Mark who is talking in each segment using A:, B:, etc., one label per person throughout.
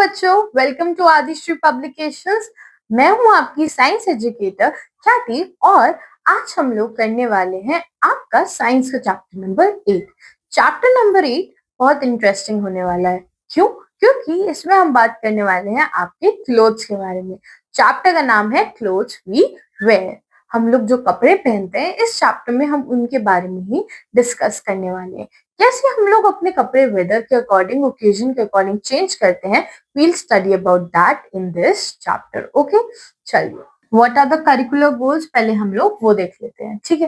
A: बच्चों, welcome to Adishree publications. मैं हूं आपकी साइंस एजुकेटर ख्याति और आज हम लोग करने वाले हैं आपका साइंस का चैप्टर नंबर 8। चैप्टर नंबर 8 बहुत इंटरेस्टिंग होने वाला है। क्यों? क्योंकि इसमें हम बात करने वाले हैं आपके क्लोथ्स के बारे में। चैप्टर का नाम है क्लोथ्स वी वेयर। हम लोग जो कपड़े पहनते हैं इस चैप्टर में हम उनके बारे में ही डिस्कस करने वाले हैं। कैसे हम लोग अपने कपड़े वेदर के अकॉर्डिंग, ओकेजन के अकॉर्डिंग चेंज करते हैं, we'll study about that in this chapter. Okay, चलिए, what are the curricular goals? पहले हम लोग वो देख लेते हैं। ठीक है,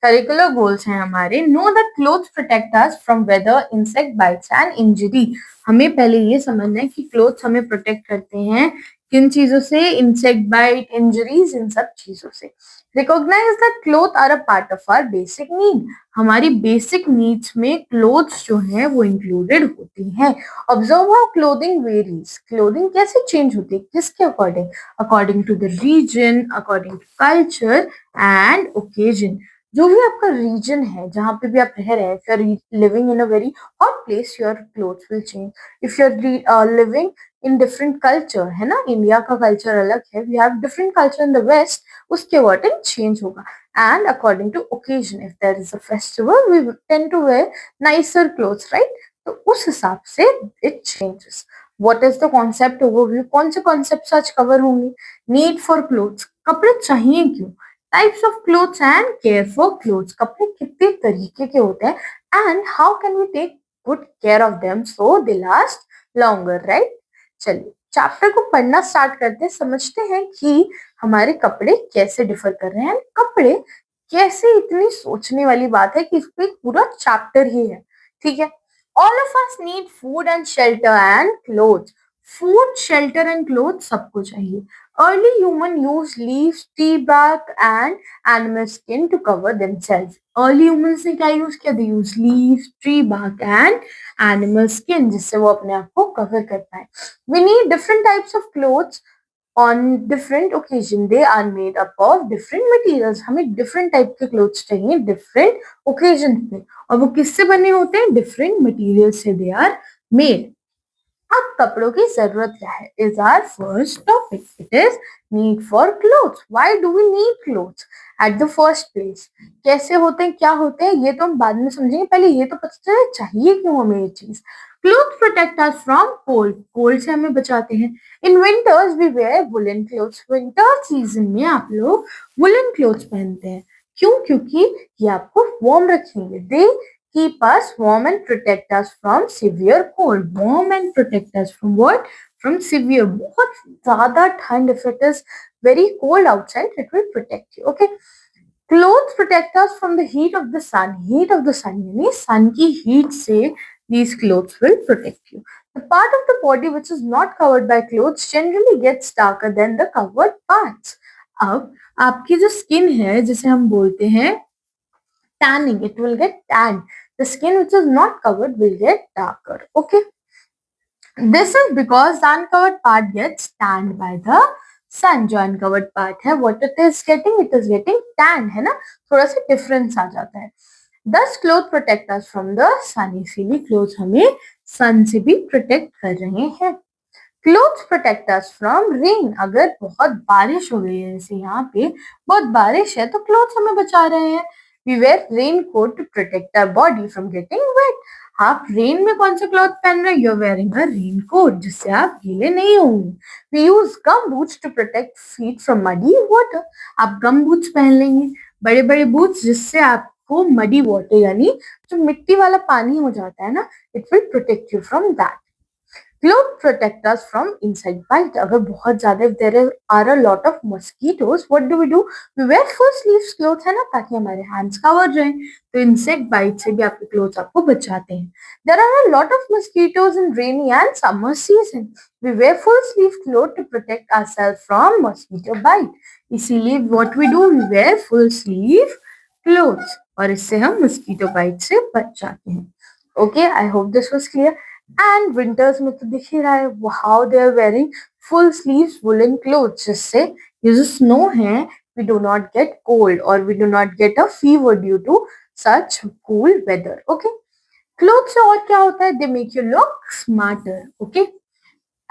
A: करिकुलर गोल्स हैं हमारे, know the clothes protect us from weather, insect bites and injury. हमें पहले ये समझना है कि क्लोथ्स हमें प्रोटेक्ट करते हैं किन चीजों से? इंसेक्ट बाइट, इंजरीज, इन सब चीजों से। Recognise that cloth are a part of our basic need. हमारी बेसिक नीड्स में क्लोथ्स जो हैं वो इंक्लूडेड होती हैं। Observe how clothing varies. Clothing कैसे चेंज होती है, किसके according? According to the region, according to culture and occasion. जो भी आपका रीजन है, जहां पे भी आप रह रहे हैं, if you are living in a very hot place, your clothes will change. If you are living in different culture, है ना, इंडिया का कल्चर अलग है, we have different culture in the west, उसके अकॉर्डिंग चेंज होगा। And according to occasion, if there is a festival we tend to wear nicer clothes, right? तो उस हिसाब से it changes. What is the concept overview? कौन से concept आज cover होंगे? नीड फॉर क्लोथ्स, कपड़े चाहिए क्यों? Types of clothes and care for clothes, कपड़े कितने तरीके के होते हैं and how can we take good care of them so they last longer, right? चलिए, चैप्टर को पढ़ना स्टार्ट करते हैं, समझते हैं कि हमारे कपड़े कैसे डिफर कर रहे हैं। कपड़े कैसे, इतनी सोचने वाली बात है कि इसको एक पूरा चैप्टर ही है। ठीक है, all of us need food and shelter and cloth. Food, shelter and cloth सबको चाहिए। Early human use leaves, tree bark and animal skin to cover themselves. Early humans ने क्या यूज किया? They use leaves, tree bark and animal skin, जिससे वो अपने आप को कवर कर पाए। We need different types of clothes on different occasion. They are made up of different materials. हमें different type के clothes चाहिए different occasion पे, और वो किससे बने होते हैं? different materials से they are made. अब कपड़ों की जरूरत क्या है? Is our first topic. It is need for clothes. Why do we need clothes at the first place? कैसे होते हैं, क्या होते हैं, ये तो हम बाद में समझेंगे, पहले ये तो पता चले चाहिए क्यों हमें ये चीज। Cloth protect us from cold, cold से हमें बचाते हैं। In winters we wear woollen clothes, winter season में आप लोग वुलन क्लोथ्स पहनते हैं। क्यों? क्योंकि ये आपको वार्म रखेंगे। दे keep us warm and protect us from severe cold. Warm and protect us from what? From severe, बहुत ज़्यादा ठंड. If it is very cold outside, it will protect you. Okay. Clothes protect us from the heat of the sun. Heat of the sun यानी sun की heat से these clothes will protect you. The part of the body which is not covered by clothes generally gets darker than the covered parts. अब आपकी जो skin है, जिसे हम बोलते हैं tanning, it will get tanned. The skin which is not covered will get darker. Okay. This is because the uncovered part gets tanned by the sun. जो uncovered part है, what it is getting? It is getting tanned, है ना? थोड़ा सा difference आ जाता है. Thus clothes protect us from the sun. इसीलिए clothes हमें sun से भी protect कर रहे हैं. Clothes protect us from rain. अगर बहुत बारिश हो गई है, जैसे यहाँ पे बहुत बारिश है, तो clothes हमें बचा रहे हैं. We wear raincoat to protect our body from getting wet. आप रेन में कौन से क्लॉथ पहन रहे हैं? You're wearing a raincoat, जिससे आप गीले नहीं होंगे. We use gum boots to protect feet from muddy water. आप gum boots पहन लेंगे, बड़े बड़े boots, जिससे आपको muddy water यानी जो मिट्टी वाला पानी हो जाता है ना, it will protect you from that. Clothes protect us from insect bite. अगर बहुत ज्यादा, if there are a lot of mosquitoes, what do? We wear full sleeves clothes, है ना, ताकि हमारे hands cover रहें. तो insect bite से भी आपके clothes आपको बचाते हैं. There are a lot of mosquitoes in rainy and summer season. We wear full sleeve clothes to protect ourselves from mosquito bite. इसीलिए what we do? We wear full sleeve clothes, और इससे हम mosquito bite से बच जाते हैं. Okay, I hope this was clear. And winters में तो दिख ही रहा है how they are wearing full sleeves woollen clothes, जिससे ये जो स्नो है, we do not get cold और we do not get a fever due to such cool weather. Okay, cloth से और क्या होता है? They make you look smarter. Okay,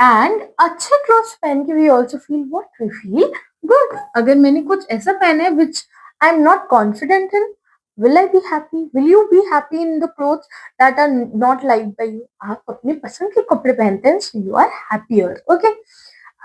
A: and अच्छे क्लोथ्स पहन के we also feel what we feel good. अगर मैंने कुछ ऐसा पहना है which I am not confident in, will I be happy? Will you be happy in the clothes that are not liked by you? आप अपने पसंद के कपड़े पहनते हैं, so you are happier. Okay.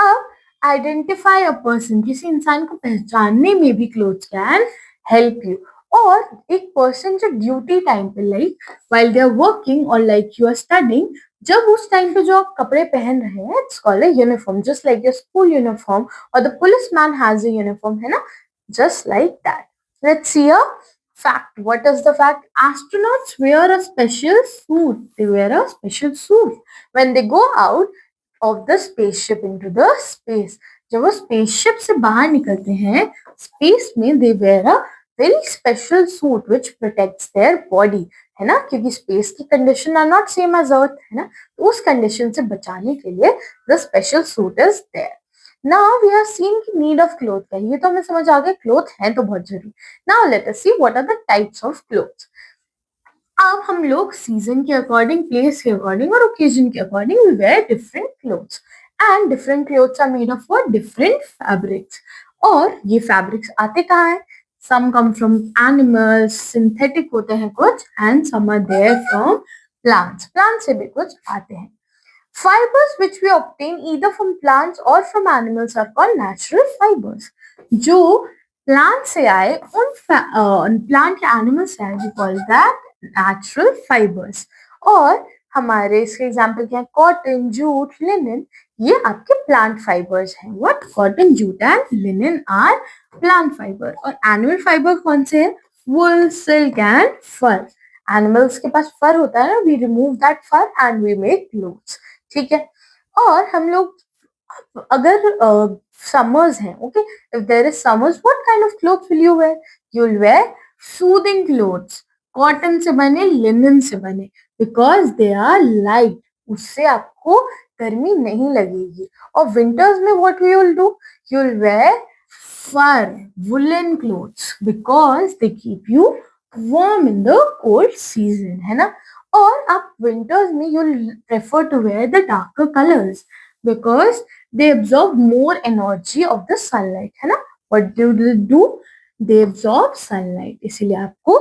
A: अब आइडेंटिफाई अ पर्सन, किसी इंसान को पहचानने में भी क्लोथ्स कैन हेल्प यू. और एक पर्सन जो ड्यूटी टाइम पे like while they are working or like you are studying, जब उस टाइम पे जो आप कपड़े पहन रहे हैं, it's called a uniform, just like your school uniform और the police man has a uniform, है ना, just like that. Let's see a fact. What is the fact? Astronauts wear a special suit. They wear a special suit when they go out of the spaceship into the space. जब वो spaceship से बाहर निकलते हैं space में, they wear a very special suit which protects their body, है ना, क्योंकि space की condition are not same as earth, है ना, तो उस condition से बचाने के लिए the special suit is there. Now we are seeing need of clothes का, ये तो हमें समझ आ गया क्लोथ है तो बहुत जरूरी. Now let us see what are the types of clothes. अब हम लोग सीजन के अकॉर्डिंग, प्लेस के अकॉर्डिंग और ओकेजन के according we wear different clothes and different clothes are made of for different fabrics. और ये फैब्रिक्स आते कहाँ हैं? Some come from animals, synthetic होते हैं कुछ, and some are there from plants, plant से भी कुछ आते हैं. Fibers which we obtain either from plants or from animals are called natural fibers. जो प्लांट से आए, उन प्लांट या एनिमल से आए, we call that natural fibers. और हमारे इसके एग्जाम्पल क्या है? कॉटन, जूट, लिनन, ये आपके प्लांट फाइबर्स हैं. What? Cotton, jute and linen are plant fibre. और एनिमल फाइबर कौन से हैं? Wool, silk and fur. Animals के पास फर होता है ना, we remove that fur and we make clothes. ठीक है. और हम लोग अगर समर्स हैं, okay, if there is summers, what kind of clothes will you wear? You will wear soothing clothes, cotton से बने, लिनन से बने, बिकॉज दे आर लाइट, उससे आपको गर्मी नहीं लगेगी. और विंटर्स में what we will do? You will wear fur, woollen clothes, because they keep you warm in the cold season, है ना. और आप विंटर्स में you prefer to wear the darker colours because they absorb more energy of the sunlight, है ना. What do they absorb sunlight, इसीलिए आपको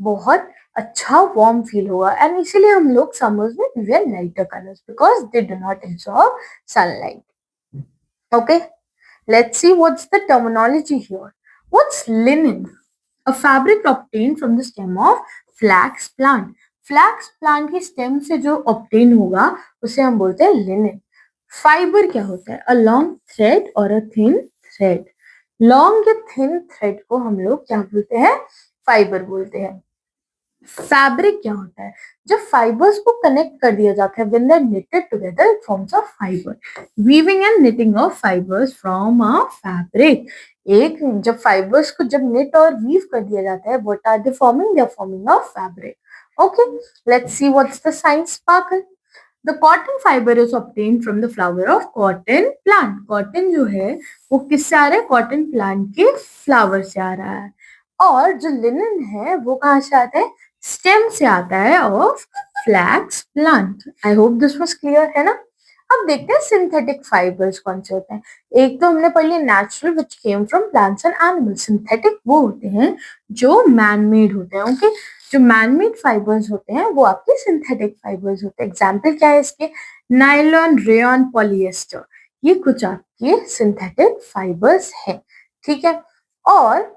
A: बहुत अच्छा वार्म फील होगा. एंड इसीलिए हम लोग समर्स में wear lighter colours because they do not absorb sunlight. Okay, let's see what's the terminology here. What's linen? A fabric obtained from the stem of flax plant. Flax plant की stem से जो obtain होगा उसे हम बोलते हैं linen. Fibre क्या होता है? अ लॉन्ग थ्रेड और अ थिन थ्रेड. लॉन्ग या थिन थ्रेड को हम लोग क्या बोलते हैं? फाइबर बोलते हैं. फैब्रिक क्या होता है? जब फाइबर्स को कनेक्ट कर दिया जाता है, when they are knitted together it forms a fiber. Weaving and knitting of fibers from a fabric. एक जब फाइबर्स को जब knit और weave कर दिया जाता है, what are they forming? They are forming a fabric. Okay, let's see what's the science sparkle. The cotton fiber is obtained from the flower of cotton plant. Cotton जो है वो किससे आ रहा है? cotton plant के flower से आ रहा है. और जो लिनन है वो कहाँ से आता है? स्टेम से आता है of flax plant. I hope this was clear, है ना. अब देखते हैं सिंथेटिक फाइबर्स कौन से होते हैं. एक तो हमने पढ़ लिया natural which came from plants and animals. Synthetic वो होते हैं जो मैन मेड होते हैं. ओके, जो मैन मेड फाइबर्स होते हैं वो आपके सिंथेटिक फाइबर्स होते हैं. एग्जाम्पल क्या है इसके? नायलॉन, रेयन, पॉलिएस्टर, ये कुछ आपके सिंथेटिक फाइबर्स हैं. ठीक है. और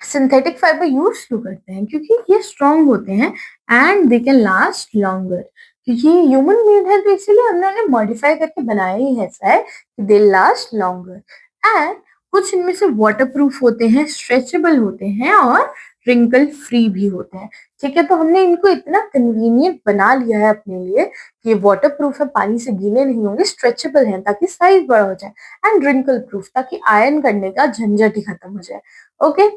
A: सिंथेटिक फाइबर यूज क्यों करते हैं? क्योंकि ये स्ट्रॉन्ग होते हैं and they can last longer. क्योंकि ह्यूमन मेड है तो इसीलिए हमने उन्हें मॉडिफाई करके बनाया ही ऐसा है कि दे लास्ट लॉन्गर. एंड कुछ इनमें से वाटर प्रूफ होते हैं, स्ट्रेचेबल होते हैं और रिंकल फ्री भी होते हैं. ठीक है, तो हमने इनको इतना कन्वीनियंट बना लिया है अपने लिए कि वाटर प्रूफ है, पानी से गीले नहीं होंगे, स्ट्रेचेबल है ताकि साइज बड़ा हो जाए, एंड रिंकल प्रूफ ताकि आयरन करने का झंझट ही खत्म हो जाए. ओके,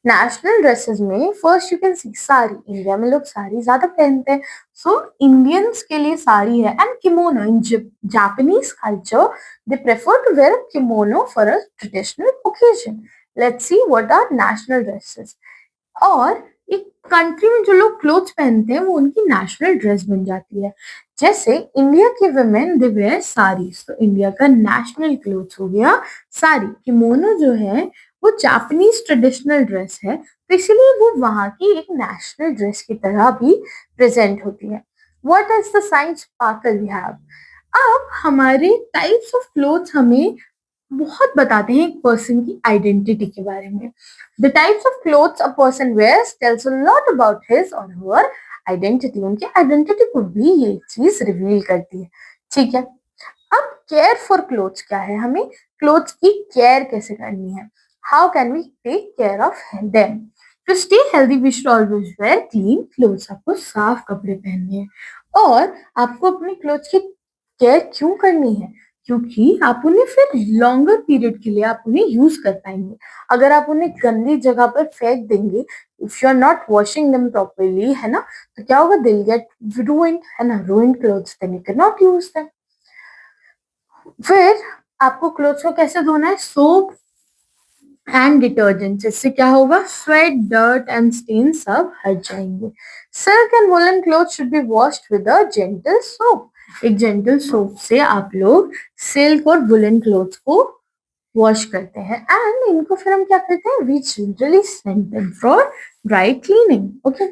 A: नेशनल ड्रेसेस में first you can see sari. India में लोग साड़ी ज्यादा पहनते हैं, सो इंडियंस के लिए साड़ी है. And kimono in Japanese culture they prefer to wear kimono for a traditional occasion. Let's see what are national dresses. और एक कंट्री में जो लोग क्लोथ्स पहनते हैं वो उनकी नेशनल ड्रेस बन जाती है। जैसे इंडिया के वुमेन दे वेयर साड़ीज, तो इंडिया का नेशनल क्लोथ्स हो गया साड़ी। किमोनो जो है वो जापानीज ट्रेडिशनल ड्रेस है, तो इसलिए वो वहाँ की एक नेशनल ड्रेस की तरह भी प्रेजेंट होती है। What is the science sparkle we have? अब हमारे टाइप्स ऑफ क्लोथ्स हमें बहुत बताते हैं एक पर्सन की आइडेंटिटी के बारे में। The types of clothes a person wears tells a lot about his or her identity. उनके आइडेंटिटी को भी ये चीज रिवील करती है। ठीक है, अब केयर फॉर क्लोथ्स क्या है, हमें क्लोथ्स की केयर कैसे करनी है, how can we take care of them. To stay healthy we should always wear clean clothes. आपको साफ कपड़े पहनने हैं। और आपको अपने क्लोथ्स की केयर क्यों करनी है, क्योंकि आप उन्हें फिर लॉन्गर पीरियड के लिए आप उन्हें यूज कर पाएंगे। अगर आप उन्हें गंदी जगह पर फेंक देंगे, if you are not washing them properly, है ना, तो क्या होगा, दिल गेट रूइंड, है ना, ruined clothes, then you can not use them. फिर आपको क्लोथ्स को कैसे धोना है, सोप एंड डिटर्जेंट। इससे क्या होगा, स्वेट, डर्ट एंड स्टेन सब हट जाएंगे। Silk and woollen cloth should be washed with a gentle soap. एक जेंटल सोप से आप लोग सिल्क और वुलन क्लोथ को वॉश करते हैं, एंड इनको फिर हम क्या करते हैं, we generally send them for dry cleaning. Okay,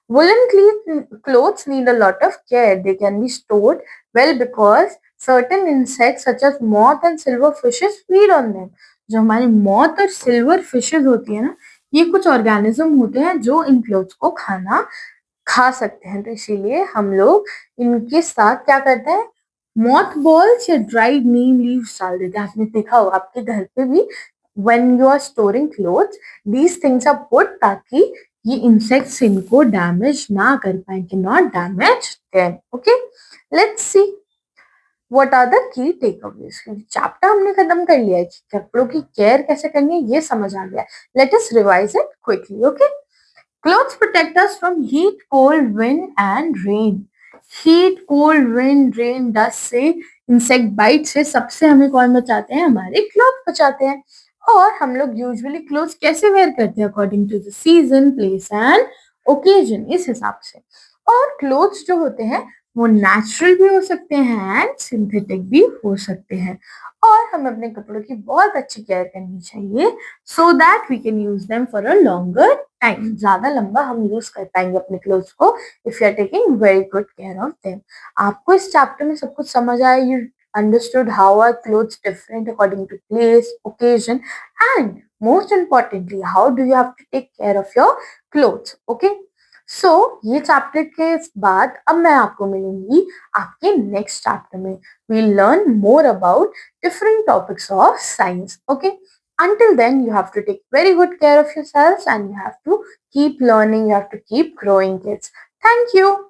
A: clothes need a lot of care. They can be stored well because certain insects such as moth and silver fishes feed on them. जो हमारे moth और silver fishes होती है ना, ये कुछ organism होते हैं जो इन क्लोथ्स को खाना खा सकते हैं। तो इसीलिए हम लोग इनके साथ क्या करते हैं, मॉथ बॉल्स या ड्राइड नीम लीव्स डाल देते हैं। आपने देखा होगा आपके घर पे भी, when you are storing clothes, these things are put ताकि ये इंसेक्ट्स इनको डैमेज ना कर पाए, कि not damage them. Okay, let's see what are the key takeaways. Chapter हमने खत्म कर लिया है कि कपड़ों की केयर कैसे करनी है, ये समझ आ गया। Let us revise it quickly. Okay, clothes protect us from heat, cold, wind and rain. Heat, cold, wind, rain, dust से, इंसेक्ट बाइट से सबसे हमें कौन बचाते हैं, हमारे क्लोथ बचाते हैं। और हम लोग यूजुअली क्लोथ्स कैसे वेयर करते हैं, according to the season, place and occasion, इस हिसाब से। और क्लोथ्स जो होते हैं वो नेचुरल भी हो सकते हैं एंड सिंथेटिक भी हो सकते हैं। और हमें अपने कपड़ों की बहुत अच्छी केयर करनी चाहिए, so that we can use them for a longer time. ज्यादा लंबा हम यूज कर पाएंगे अपने क्लोथ्स को, if you are taking very good care of them. आपको इस चैप्टर में सब कुछ समझ आया, you understood how are clothes different according to place, occasion, and most importantly, how do you have to take care of your clothes. Okay, so ये chapter के बाद अब मैं आपको मिलूंगी आपके नेक्स्ट चैप्टर में। we'll learn more about different topics of science. Okay, until then you have to take very good care of yourselves and you have to keep learning, you have to keep growing, kids. Thank you.